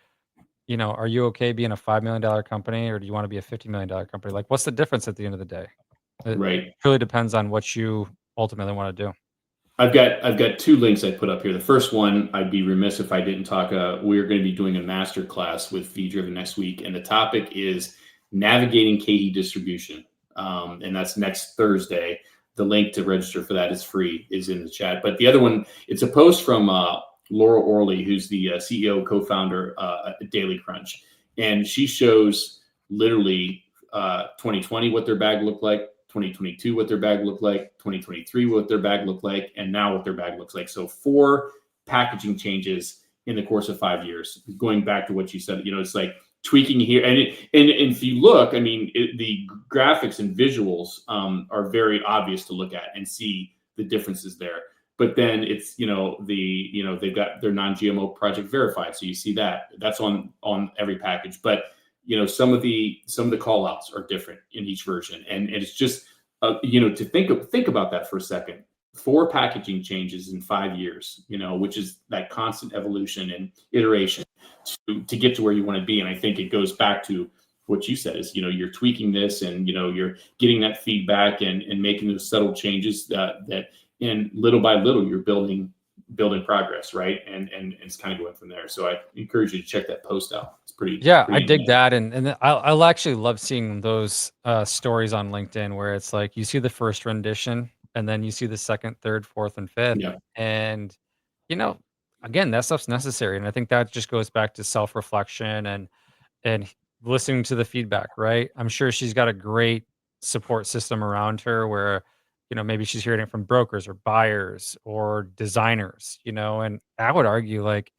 are you okay being a $5 million company or do you want to be a $50 million company? Like, what's the difference at the end of the day? It Right. really depends on what you ultimately want to do. I've got two links I put up here. The first one, I'd be remiss if I didn't talk. We're going to be doing a master class with Feed Driven next week, and the topic is navigating KE distribution, and that's next Thursday. The link to register for that is free, is in the chat. But the other one, it's a post from Laura Orley, who's the CEO co-founder at Daily Crunch, and she shows literally 2020 what their bag looked like, 2022 what their bag looked like, 2023 what their bag looked like, and now what their bag looks like. So 4 packaging changes in the course of 5 years. Going back to what you said, it's like tweaking here, and if you look, I mean, the graphics and visuals are very obvious to look at and see the differences there. But then it's they've got their non-GMO project verified, so you see that's on every package. But some of the call outs are different in each version, and it's just to think about that for a second. 4 packaging changes in 5 years, which is that constant evolution and iteration to get to where you want to be. And I think it goes back to what you said is, you're tweaking this, and you're getting that feedback and making those subtle changes that and little by little you're building progress, right? And it's kind of going from there. So I encourage you to check that post out. It's pretty Yeah, I pretty in dig depth. that, and I'll actually love seeing those stories on LinkedIn where it's like you see the first rendition, and then you see the second, third, fourth, and fifth, Yeah. and you know, again, that stuff's necessary, and I think that just goes back to self reflection and listening to the feedback. Right? I'm sure she's got a great support system around her where maybe she's hearing it from brokers or buyers or designers. And I would argue like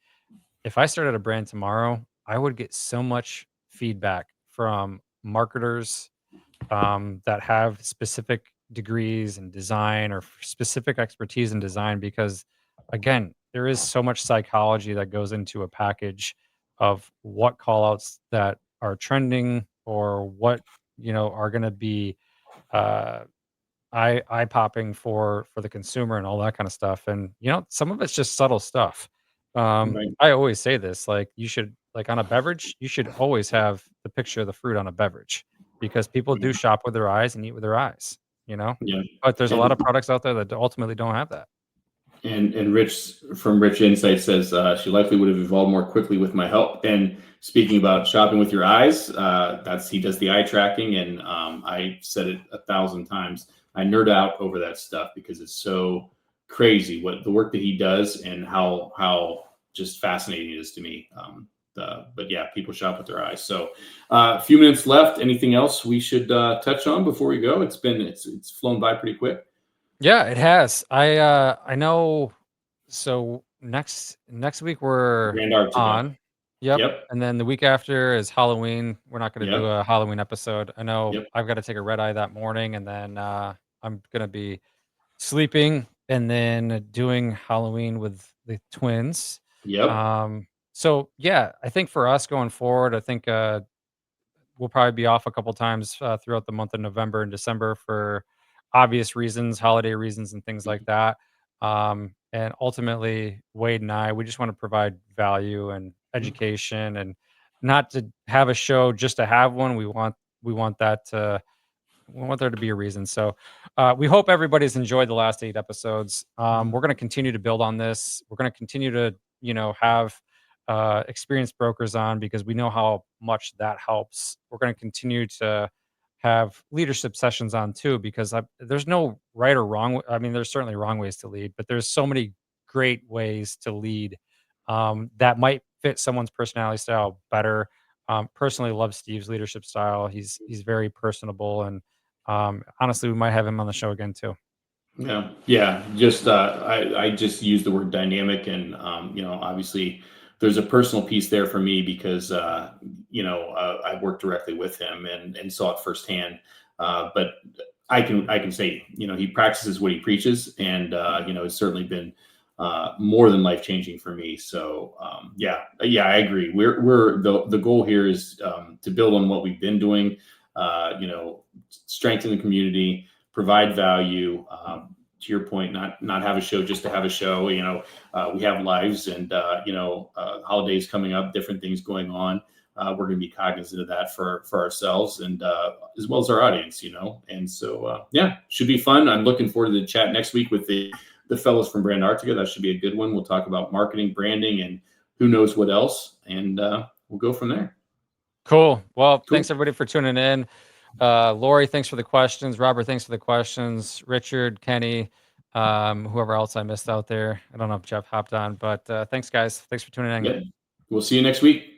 if I started a brand tomorrow, I would get so much feedback from marketers that have specific degrees in design or specific expertise in design because, again, there is so much psychology that goes into a package of what callouts that are trending or what are going to be uh, eye popping for the consumer and all that kind of stuff. And some of it's just subtle stuff. Right. I always say this, like you should like on a beverage, you should always have the picture of the fruit on a beverage because people do Yeah. shop with their eyes and eat with their eyes, you know. Yeah. But there's a lot And of products out there that ultimately don't have that. Rich from Rich Insight says she likely would have evolved more quickly with my help. And speaking about shopping with your eyes, that's he does the eye tracking, and I said it 1,000 times. I nerd out over that stuff because it's so crazy what the work that he does and how just fascinating it is to me. But yeah, people shop with their eyes. So a few minutes left. Anything else we should touch on before we go? It's flown by pretty quick. Yeah, it has. I know. So next week we're Antarctica. on. Yep. Yep. And then the week after is Halloween. We're not gonna do Yep. a Halloween episode. I know Yep. I've got to take a red eye that morning, and then I'm gonna be sleeping and then doing Halloween with the twins. Yep. So yeah, I think for us going forward, I think we'll probably be off a couple times throughout the month of November and December for obvious reasons, holiday reasons, and things like that. And ultimately, Wade and I, we just want to provide value and education, and not to have a show just to have one. We want that to we want there to be a reason. So we hope everybody's enjoyed the last 8 episodes. We're going to continue to build on this. We're going to continue to, have experienced brokers on because we know how much that helps. We're going to continue to have leadership sessions on too because there's no right or wrong. I mean, there's certainly wrong ways to lead, but there's so many great ways to lead that might fit someone's personality style better. Personally, love Steve's leadership style. He's very personable, and honestly, we might have him on the show again too. Yeah. Yeah. Just I just use the word dynamic, and obviously there's a personal piece there for me because I worked directly with him and saw it firsthand. But I can say he practices what he preaches, and it's certainly been more than life changing for me. So yeah, I agree. We're the goal here is to build on what we've been doing. Strengthen the community, provide value. To your point, not have a show just to have a show. We have lives, and holidays coming up, different things going on. We're going to be cognizant of that for ourselves and as well as our audience. And so yeah, should be fun. I'm looking forward to the chat next week with the fellows from Brand Arctica. That should be a good one. We'll talk about marketing, branding, and who knows what else, and we'll go from there. Cool. Well, Cool. thanks everybody for tuning in. Lori, thanks for the questions. Robert, thanks for the questions. Richard, Kenny, whoever else I missed out there. I don't know if Jeff hopped on, but thanks guys. Thanks for tuning in. Yeah. We'll see you next week.